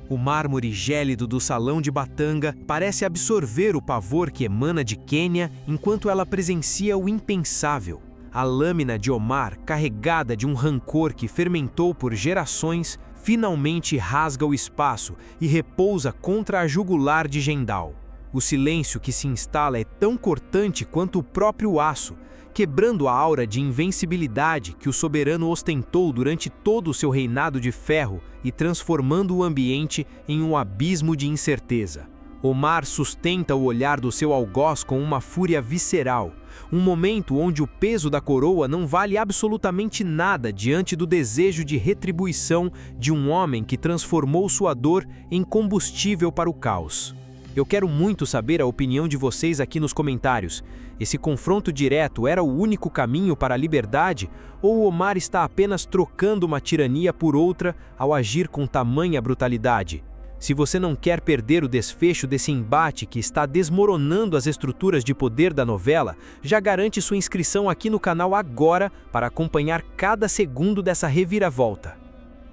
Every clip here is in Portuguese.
O mármore gélido do salão de Batanga parece absorver o pavor que emana de Kenya enquanto ela presencia o impensável. A lâmina de Omar, carregada de um rancor que fermentou por gerações, finalmente rasga o espaço e repousa contra a jugular de Jendal. O silêncio que se instala é tão cortante quanto o próprio aço, quebrando a aura de invencibilidade que o soberano ostentou durante todo o seu reinado de ferro e transformando o ambiente em um abismo de incerteza. Omar sustenta o olhar do seu algoz com uma fúria visceral, um momento onde o peso da coroa não vale absolutamente nada diante do desejo de retribuição de um homem que transformou sua dor em combustível para o caos. Eu quero muito saber a opinião de vocês aqui nos comentários. Esse confronto direto era o único caminho para a liberdade, ou Omar está apenas trocando uma tirania por outra ao agir com tamanha brutalidade? Se você não quer perder o desfecho desse embate que está desmoronando as estruturas de poder da novela, já garante sua inscrição aqui no canal agora para acompanhar cada segundo dessa reviravolta.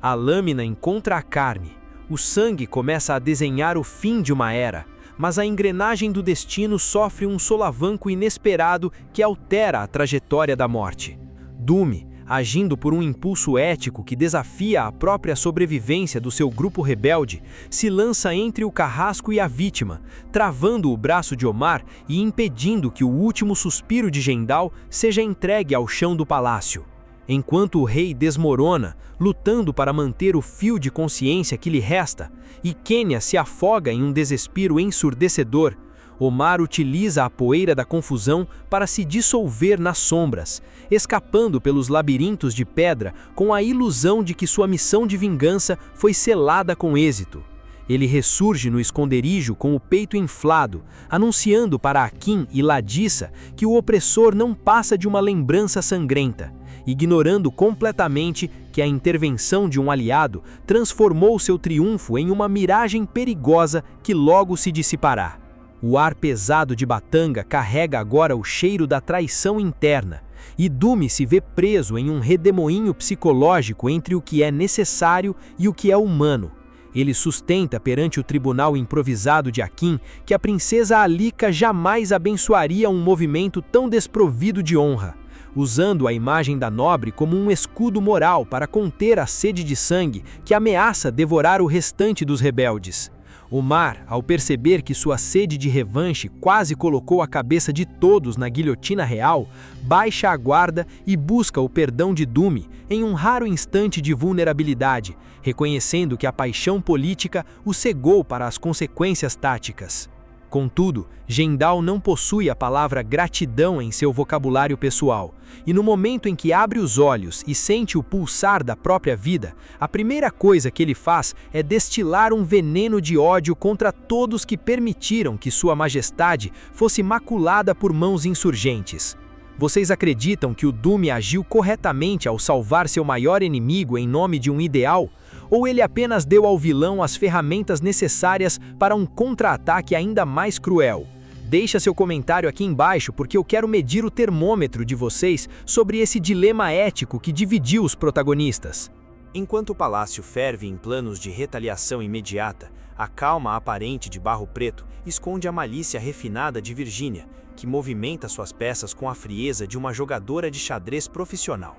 A lâmina encontra a carne. O sangue começa a desenhar o fim de uma era, mas a engrenagem do destino sofre um solavanco inesperado que altera a trajetória da morte. Dume, agindo por um impulso ético que desafia a própria sobrevivência do seu grupo rebelde, se lança entre o carrasco e a vítima, travando o braço de Omar e impedindo que o último suspiro de Jendal seja entregue ao chão do palácio. Enquanto o rei desmorona, lutando para manter o fio de consciência que lhe resta, e Kenya se afoga em um desespero ensurdecedor, Omar utiliza a poeira da confusão para se dissolver nas sombras, escapando pelos labirintos de pedra com a ilusão de que sua missão de vingança foi selada com êxito. Ele ressurge no esconderijo com o peito inflado, anunciando para Akin e Ladissa que o opressor não passa de uma lembrança sangrenta, ignorando completamente que a intervenção de um aliado transformou seu triunfo em uma miragem perigosa que logo se dissipará. O ar pesado de Batanga carrega agora o cheiro da traição interna, e Dume se vê preso em um redemoinho psicológico entre o que é necessário e o que é humano. Ele sustenta perante o tribunal improvisado de Akin que a princesa Alika jamais abençoaria um movimento tão desprovido de honra, usando a imagem da nobre como um escudo moral para conter a sede de sangue que ameaça devorar o restante dos rebeldes. Omar, ao perceber que sua sede de revanche quase colocou a cabeça de todos na guilhotina real, baixa a guarda e busca o perdão de Dume em um raro instante de vulnerabilidade, reconhecendo que a paixão política o cegou para as consequências táticas. Contudo, Jendal não possui a palavra gratidão em seu vocabulário pessoal, e no momento em que abre os olhos e sente o pulsar da própria vida, a primeira coisa que ele faz é destilar um veneno de ódio contra todos que permitiram que Sua Majestade fosse maculada por mãos insurgentes. Vocês acreditam que o Dume agiu corretamente ao salvar seu maior inimigo em nome de um ideal? Ou ele apenas deu ao vilão as ferramentas necessárias para um contra-ataque ainda mais cruel? Deixa seu comentário aqui embaixo porque eu quero medir o termômetro de vocês sobre esse dilema ético que dividiu os protagonistas. Enquanto o palácio ferve em planos de retaliação imediata, a calma aparente de Barro Preto esconde a malícia refinada de Virgínia, que movimenta suas peças com a frieza de uma jogadora de xadrez profissional.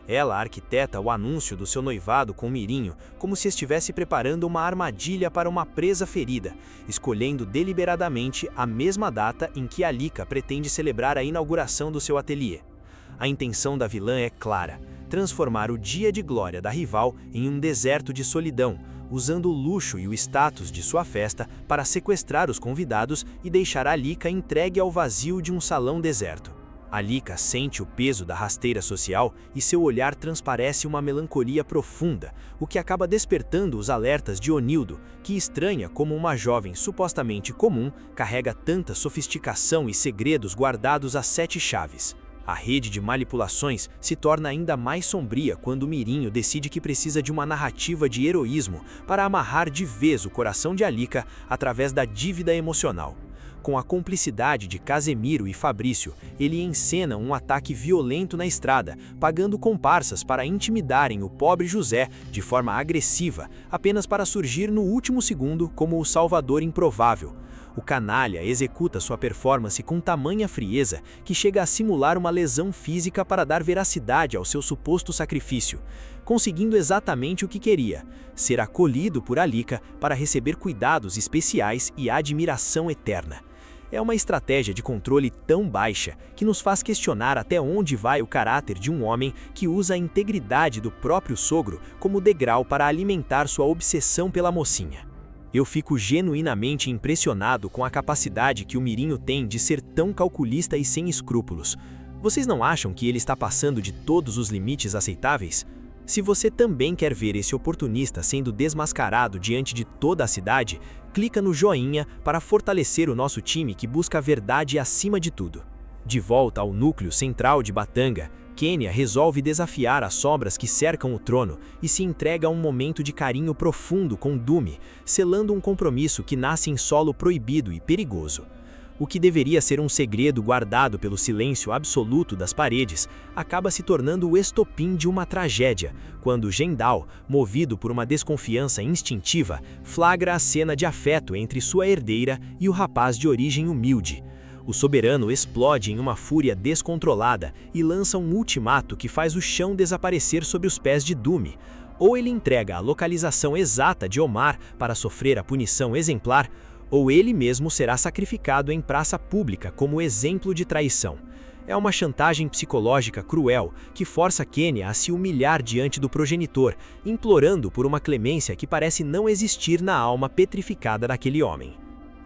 Ela arquiteta o anúncio do seu noivado com Mirinho como se estivesse preparando uma armadilha para uma presa ferida, escolhendo deliberadamente a mesma data em que Alika pretende celebrar a inauguração do seu ateliê. A intenção da vilã é clara: transformar o dia de glória da rival em um deserto de solidão, usando o luxo e o status de sua festa para sequestrar os convidados e deixar Alika entregue ao vazio de um salão deserto. Alika sente o peso da rasteira social e seu olhar transparece uma melancolia profunda, o que acaba despertando os alertas de Onildo, que estranha como uma jovem supostamente comum carrega tanta sofisticação e segredos guardados a 7 chaves. A rede de manipulações se torna ainda mais sombria quando Mirinho decide que precisa de uma narrativa de heroísmo para amarrar de vez o coração de Alika através da dívida emocional. Com a cumplicidade de Casemiro e Fabrício, ele encena um ataque violento na estrada, pagando comparsas para intimidarem o pobre José de forma agressiva, apenas para surgir no último segundo como o salvador improvável. O canalha executa sua performance com tamanha frieza que chega a simular uma lesão física para dar veracidade ao seu suposto sacrifício, conseguindo exatamente o que queria: ser acolhido por Alika para receber cuidados especiais e admiração eterna. É uma estratégia de controle tão baixa que nos faz questionar até onde vai o caráter de um homem que usa a integridade do próprio sogro como degrau para alimentar sua obsessão pela mocinha. Eu fico genuinamente impressionado com a capacidade que o Mirinho tem de ser tão calculista e sem escrúpulos. Vocês não acham que ele está passando de todos os limites aceitáveis? Se você também quer ver esse oportunista sendo desmascarado diante de toda a cidade, clica no joinha para fortalecer o nosso time que busca a verdade acima de tudo. De volta ao núcleo central de Batanga, Kenya resolve desafiar as sombras que cercam o trono e se entrega a um momento de carinho profundo com Dumi, selando um compromisso que nasce em solo proibido e perigoso. O que deveria ser um segredo guardado pelo silêncio absoluto das paredes, acaba se tornando o estopim de uma tragédia, quando Gendal, movido por uma desconfiança instintiva, flagra a cena de afeto entre sua herdeira e o rapaz de origem humilde. O soberano explode em uma fúria descontrolada e lança um ultimato que faz o chão desaparecer sob os pés de Dumi. Ou ele entrega a localização exata de Omar para sofrer a punição exemplar, ou ele mesmo será sacrificado em praça pública como exemplo de traição. É uma chantagem psicológica cruel que força Kenya a se humilhar diante do progenitor, implorando por uma clemência que parece não existir na alma petrificada daquele homem.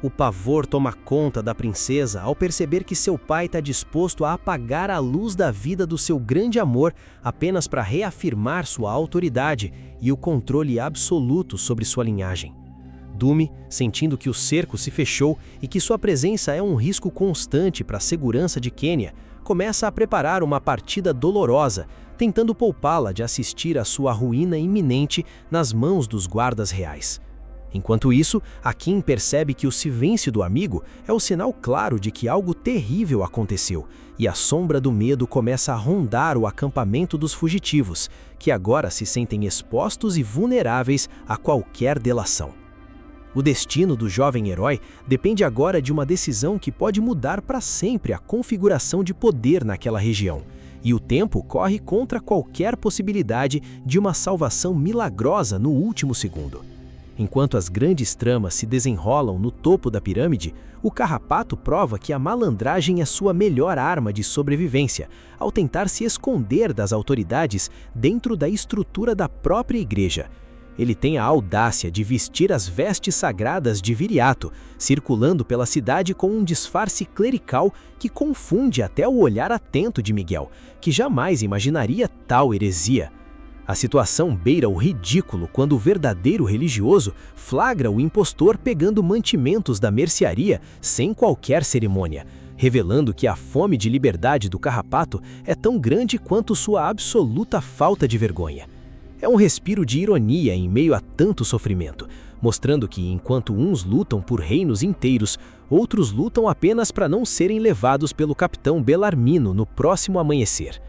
O pavor toma conta da princesa ao perceber que seu pai está disposto a apagar a luz da vida do seu grande amor apenas para reafirmar sua autoridade e o controle absoluto sobre sua linhagem. Dumi, sentindo que o cerco se fechou e que sua presença é um risco constante para a segurança de Kenya, começa a preparar uma partida dolorosa, tentando poupá-la de assistir à sua ruína iminente nas mãos dos guardas reais. Enquanto isso, Akin percebe que o silêncio do amigo é o sinal claro de que algo terrível aconteceu, e a sombra do medo começa a rondar o acampamento dos fugitivos, que agora se sentem expostos e vulneráveis a qualquer delação. O destino do jovem herói depende agora de uma decisão que pode mudar para sempre a configuração de poder naquela região, e o tempo corre contra qualquer possibilidade de uma salvação milagrosa no último segundo. Enquanto as grandes tramas se desenrolam no topo da pirâmide, o Carrapato prova que a malandragem é sua melhor arma de sobrevivência, ao tentar se esconder das autoridades dentro da estrutura da própria igreja. Ele tem a audácia de vestir as vestes sagradas de Viriato, circulando pela cidade com um disfarce clerical que confunde até o olhar atento de Miguel, que jamais imaginaria tal heresia. A situação beira o ridículo quando o verdadeiro religioso flagra o impostor pegando mantimentos da mercearia sem qualquer cerimônia, revelando que a fome de liberdade do Carrapato é tão grande quanto sua absoluta falta de vergonha. É um respiro de ironia em meio a tanto sofrimento, mostrando que enquanto uns lutam por reinos inteiros, outros lutam apenas para não serem levados pelo capitão Belarmino no próximo amanhecer.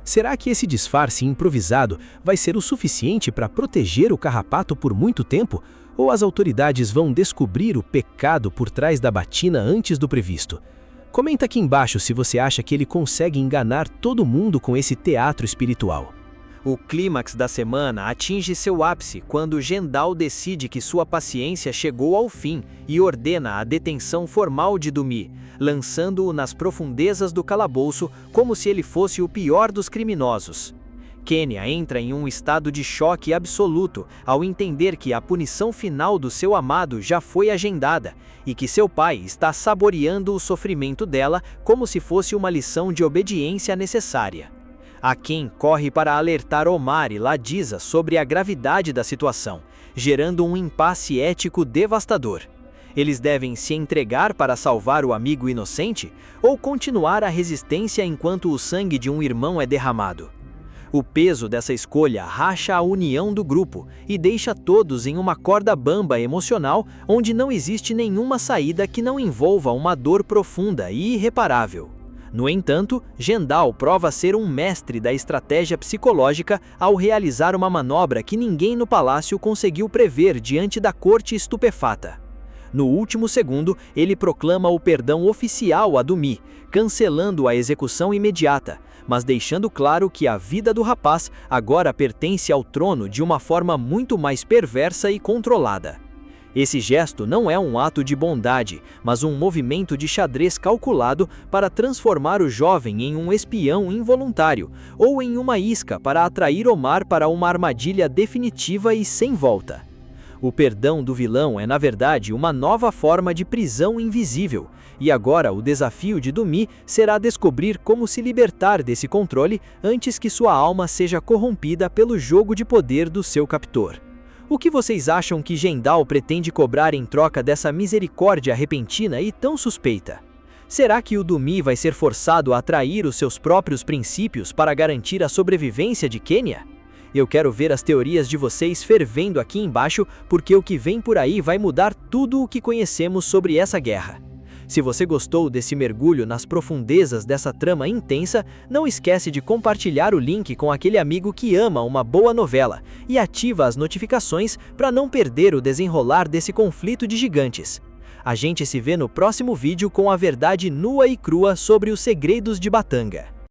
Será que esse disfarce improvisado vai ser o suficiente para proteger o Carrapato por muito tempo? Ou as autoridades vão descobrir o pecado por trás da batina antes do previsto? Comenta aqui embaixo se você acha que ele consegue enganar todo mundo com esse teatro espiritual. O clímax da semana atinge seu ápice quando Gendal decide que sua paciência chegou ao fim e ordena a detenção formal de Dumi, lançando-o nas profundezas do calabouço como se ele fosse o pior dos criminosos. Kenya entra em um estado de choque absoluto ao entender que a punição final do seu amado já foi agendada e que seu pai está saboreando o sofrimento dela como se fosse uma lição de obediência necessária. Akin corre para alertar Omar e Ladisa sobre a gravidade da situação, gerando um impasse ético devastador. Eles devem se entregar para salvar o amigo inocente ou continuar a resistência enquanto o sangue de um irmão é derramado? O peso dessa escolha racha a união do grupo e deixa todos em uma corda bamba emocional onde não existe nenhuma saída que não envolva uma dor profunda e irreparável. No entanto, Gendal prova ser um mestre da estratégia psicológica ao realizar uma manobra que ninguém no palácio conseguiu prever diante da corte estupefata. No último segundo, ele proclama o perdão oficial a Dumi, cancelando a execução imediata, mas deixando claro que a vida do rapaz agora pertence ao trono de uma forma muito mais perversa e controlada. Esse gesto não é um ato de bondade, mas um movimento de xadrez calculado para transformar o jovem em um espião involuntário, ou em uma isca para atrair Omar para uma armadilha definitiva e sem volta. O perdão do vilão é, na verdade, uma nova forma de prisão invisível, e agora o desafio de Dumi será descobrir como se libertar desse controle antes que sua alma seja corrompida pelo jogo de poder do seu captor. O que vocês acham que Gendal pretende cobrar em troca dessa misericórdia repentina e tão suspeita? Será que o Dumi vai ser forçado a trair os seus próprios princípios para garantir a sobrevivência de Quenya? Eu quero ver as teorias de vocês fervendo aqui embaixo, porque o que vem por aí vai mudar tudo o que conhecemos sobre essa guerra. Se você gostou desse mergulho nas profundezas dessa trama intensa, não esquece de compartilhar o link com aquele amigo que ama uma boa novela e ativa as notificações para não perder o desenrolar desse conflito de gigantes. A gente se vê no próximo vídeo com a verdade nua e crua sobre os segredos de Batanga.